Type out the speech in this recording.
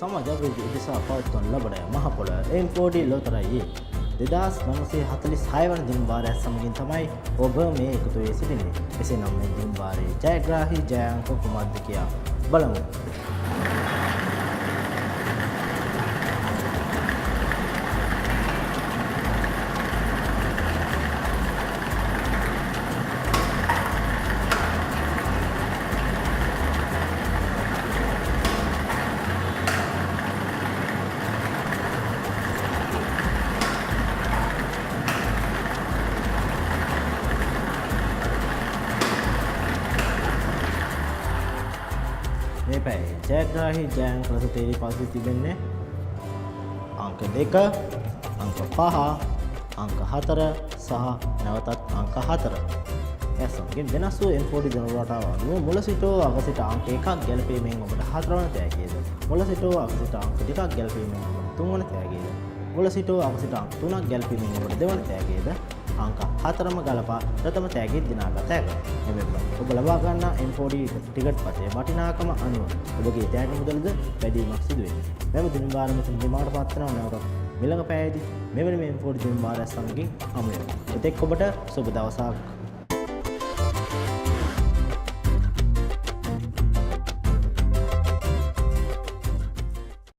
සමාජ අභිවෘද්ධිය උදෙසා පවත්වන ලබන මහ පොළ M4D ලෝතරයේ 2946 වන දින වාරය සමගින් තමයි ඔබ මේ එකතු වී සිටින්නේ. එසේනම් මේ දින වාරයේ ජයග්‍රාහී ජය අංක කුමක්ද කියා බලමු. මේ පැයේ ජයග්‍රාහී ජය අංක ලෙස තේරී පසු තිබෙන්නේ අංක 2, අංක 5, අංක 4 සහ නැවතත් අංක 4. එසමගින් වෙනස් වූ M4D ජනරල් රටාව අනුව මුල සිට අග සිට අංක 1ක් ගැලපීමෙන් ඔබට 4 වන තෑගියද, මුල සිට අග සිට අංක 2ක් ගැලපීමෙන් ඔබට 3 වන තෑගියද, මුල සිට අග සිට අංක 3ක් ගැලපීමෙන් ඔබට 2 වන තෑගියද, අංක 4ම ගලපා ප්‍රථම තෑගිය දිනාගත හැකියි. එමෙන්න ඔබ ලබා ගන්නා M4D ටිකට් පතේ වටිනාකම අනුව ඔබගේ තෑගි මුදලද වැඩිවීමක් සිදු වෙනවා. මෙම දින වාරය මෙතන නිමාවට පත් වෙනවා. නැවතත් මිලඟ පැයේදී මෙවැනි M4D දින වාරය සමගින් හමු වෙනවා. එතෙක් ඔබට සුබ දවසක්.